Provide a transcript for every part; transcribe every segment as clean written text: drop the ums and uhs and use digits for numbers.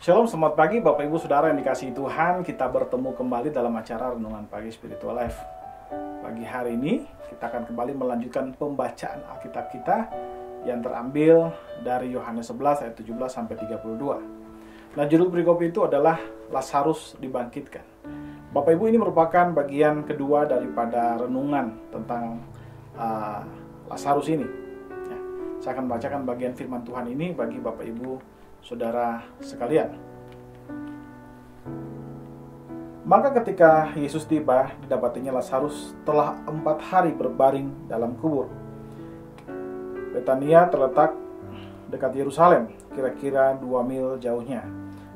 Shalom, selamat pagi Bapak Ibu Saudara yang dikasihi Tuhan. Kita bertemu kembali dalam acara Renungan Pagi Spiritual Life. Pagi hari ini kita akan kembali melanjutkan pembacaan Alkitab kita yang terambil dari Yohanes 11 ayat 17 sampai 32. Nah, judul perikop itu adalah Lazarus dibangkitkan. Bapak Ibu, ini merupakan bagian kedua daripada renungan tentang Lazarus ini. Ya, saya akan bacakan bagian firman Tuhan ini bagi Bapak Ibu Saudara sekalian. Maka ketika Yesus tiba, didapatinya Lazarus telah 4 hari berbaring dalam kubur. Betania terletak dekat Yerusalem, kira-kira 2 mil jauhnya.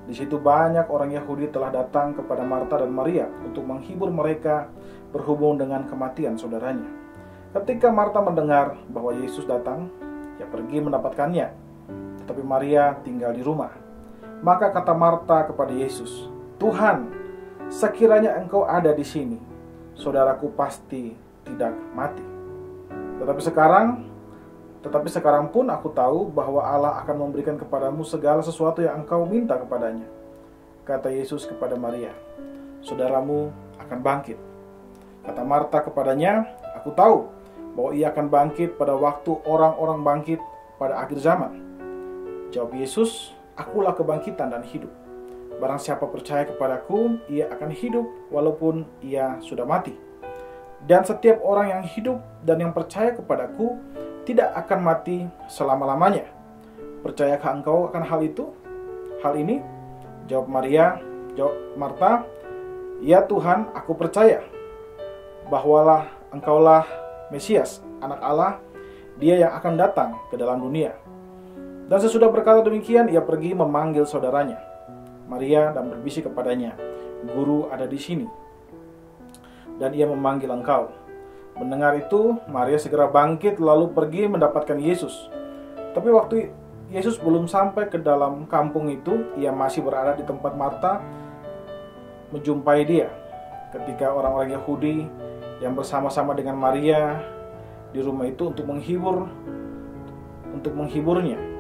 Di situ banyak orang Yahudi telah datang kepada Marta dan Maria untuk menghibur mereka berhubung dengan kematian saudaranya. Ketika Marta mendengar bahwa Yesus datang, ia pergi mendapatkannya. Tetapi Maria tinggal di rumah. Maka kata Marta kepada Yesus, "Tuhan, sekiranya Engkau ada di sini, saudaraku pasti tidak mati. Tetapi sekarang pun aku tahu bahwa Allah akan memberikan kepadamu segala sesuatu yang engkau minta kepadanya." Kata Yesus kepada Maria, "Saudaramu akan bangkit." Kata Marta kepadanya, "Aku tahu bahwa ia akan bangkit pada waktu orang-orang bangkit pada akhir zaman." Jawab Yesus, "Akulah kebangkitan dan hidup. Barang siapa percaya kepadaku, ia akan hidup walaupun ia sudah mati. Dan setiap orang yang hidup dan yang percaya kepadaku tidak akan mati selama-lamanya. Percayakah engkau akan hal ini?" Jawab Marta, "Ya Tuhan, aku percaya bahwalah engkaulah Mesias, anak Allah, dia yang akan datang ke dalam dunia." Dan sesudah berkata demikian, ia pergi memanggil saudaranya Maria dan berbisik kepadanya, "Guru ada di sini, dan ia memanggil engkau." Mendengar itu, Maria segera bangkit lalu pergi mendapatkan Yesus. Tapi waktu Yesus belum sampai ke dalam kampung itu, ia masih berada di tempat Marta menjumpai dia. Ketika orang-orang Yahudi yang bersama-sama dengan Maria di rumah itu untuk menghiburnya,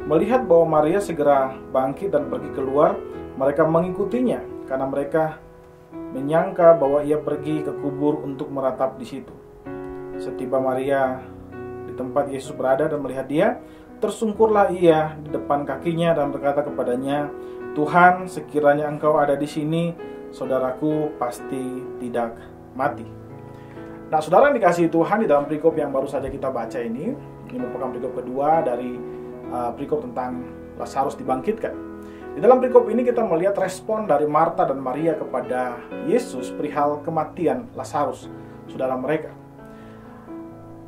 melihat bahwa Maria segera bangkit dan pergi keluar, mereka mengikutinya karena mereka menyangka bahwa ia pergi ke kubur untuk meratap di situ. Setiba Maria di tempat Yesus berada dan melihat dia, tersungkurlah ia di depan kakinya dan berkata kepadanya, "Tuhan, sekiranya engkau ada di sini, saudaraku pasti tidak mati." Nah, saudara yang dikasihi Tuhan, di dalam perikop yang baru saja kita baca ini merupakan perikop kedua dari perikop tentang Lazarus dibangkitkan. Di dalam perikop ini kita melihat respon dari Marta dan Maria kepada Yesus perihal kematian Lazarus, saudara mereka.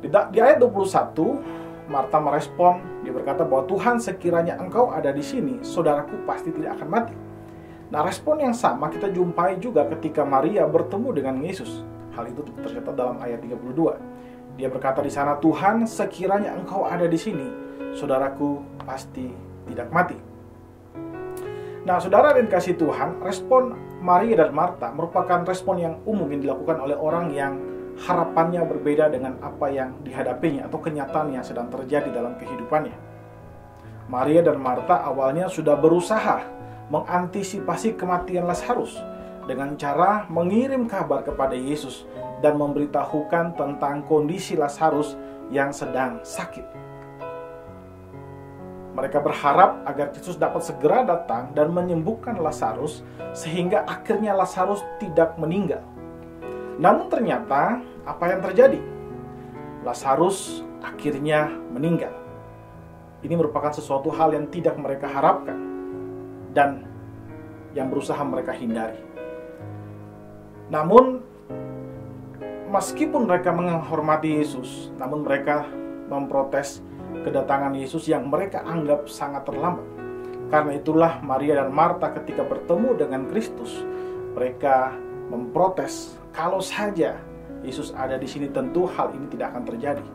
Di ayat 21, Marta merespon, dia berkata bahwa, "Tuhan, sekiranya engkau ada di sini, saudaraku pasti tidak akan mati." Nah, respon yang sama kita jumpai juga ketika Maria bertemu dengan Yesus. Hal itu tercatat dalam ayat 32. Dia berkata di sana, "Tuhan, sekiranya engkau ada di sini, saudaraku pasti tidak mati." Nah, saudara yang dikasihi Tuhan, respon Maria dan Marta merupakan respon yang umum yang dilakukan oleh orang yang harapannya berbeda dengan apa yang dihadapinya atau kenyataan yang sedang terjadi dalam kehidupannya. Maria dan Marta awalnya sudah berusaha mengantisipasi kematian Lazarus dengan cara mengirim kabar kepada Yesus dan memberitahukan tentang kondisi Lazarus yang sedang sakit. Mereka berharap agar Yesus dapat segera datang dan menyembuhkan Lazarus sehingga akhirnya Lazarus tidak meninggal. Namun ternyata apa yang terjadi? Lazarus akhirnya meninggal. Ini merupakan sesuatu hal yang tidak mereka harapkan dan yang berusaha mereka hindari. Namun meskipun mereka menghormati Yesus, namun mereka memprotes kedatangan Yesus yang mereka anggap sangat terlambat. Karena itulah Maria dan Marta ketika bertemu dengan Kristus, mereka memprotes, kalau saja Yesus ada di sini tentu hal ini tidak akan terjadi.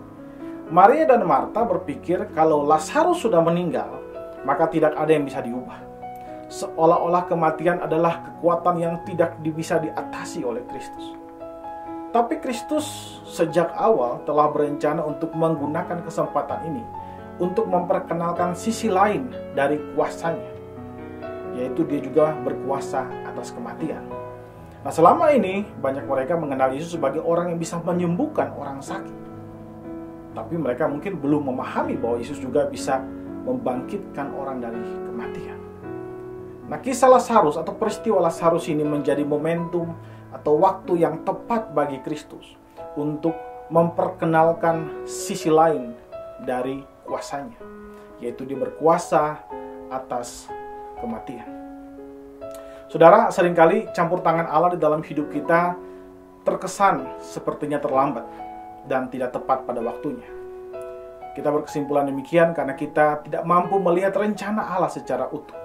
Maria dan Marta berpikir kalau Lazarus sudah meninggal, maka tidak ada yang bisa diubah. Seolah-olah kematian adalah kekuatan yang tidak bisa diatasi oleh Kristus. Tapi Kristus sejak awal telah berencana untuk menggunakan kesempatan ini untuk memperkenalkan sisi lain dari kuasanya. yaitu dia juga berkuasa atas kematian. Nah, selama ini banyak mereka mengenal Yesus sebagai orang yang bisa menyembuhkan orang sakit. Tapi mereka mungkin belum memahami bahwa Yesus juga bisa membangkitkan orang dari kematian. Nah, kisah Lazarus atau peristiwa Lazarus ini menjadi momentum atau waktu yang tepat bagi Kristus untuk memperkenalkan sisi lain dari kuasanya, yaitu dia berkuasa atas kematian. Saudara, seringkali campur tangan Allah di dalam hidup kita terkesan sepertinya terlambat dan tidak tepat pada waktunya. Kita berkesimpulan demikian karena kita tidak mampu melihat rencana Allah secara utuh.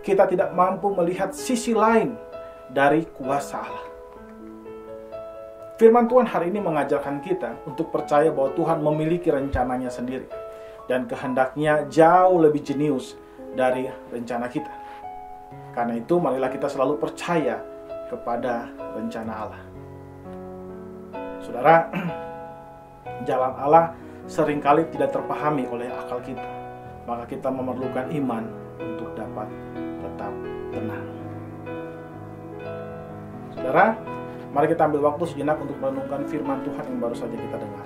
Kita tidak mampu melihat sisi lain dari kuasa Allah. Firman Tuhan hari ini mengajarkan kita untuk percaya bahwa Tuhan memiliki rencananya sendiri dan kehendaknya jauh lebih jenius dari rencana kita. Karena itu, marilah kita selalu percaya kepada rencana Allah. Saudara, jalan Allah seringkali tidak terpahami oleh akal kita. Maka kita memerlukan iman untuk dapat tetap tenang. Saudara, mari kita ambil waktu sejenak untuk merenungkan firman Tuhan yang baru saja kita dengar.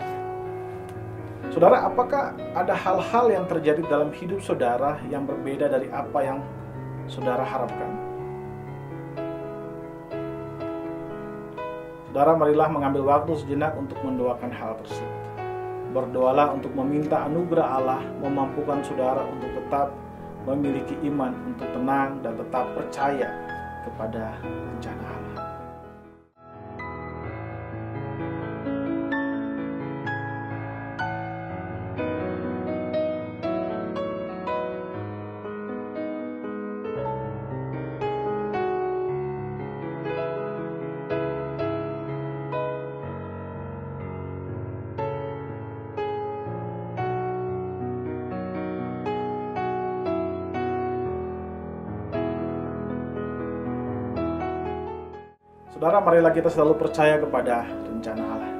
Saudara, apakah ada hal-hal yang terjadi dalam hidup saudara yang berbeda dari apa yang saudara harapkan? Saudara, marilah mengambil waktu sejenak untuk mendoakan hal tersebut. Berdoalah untuk meminta anugerah Allah memampukan saudara untuk tetap memiliki iman untuk tenang dan tetap percaya kepada rencana Allah. Saudara, marilah kita selalu percaya kepada rencana Allah.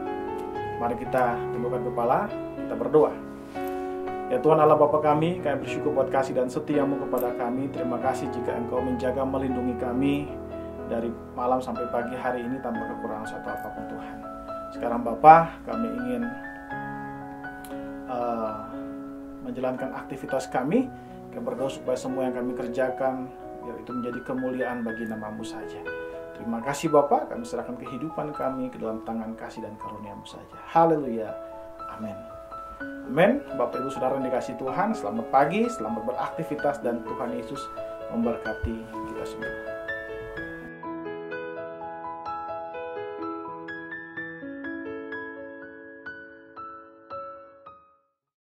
Mari kita tundukkan kepala, kita berdoa. Ya Tuhan Allah Bapa kami bersyukur buat kasih dan setia-Mu kepada kami. Terima kasih jika Engkau menjaga melindungi kami dari malam sampai pagi hari ini tanpa kekurangan satu apapun Tuhan. Sekarang Bapa, kami ingin menjalankan aktivitas kami. Kami berdoa supaya semua yang kami kerjakan biar itu menjadi kemuliaan bagi nama-Mu saja. Terima kasih Bapa, kami serahkan kehidupan kami ke dalam tangan kasih dan karunia-Mu saja. Haleluya. Amin. Amin. Bapak Ibu Saudara yang dikasihi Tuhan, selamat pagi, selamat beraktivitas dan Tuhan Yesus memberkati kita semua.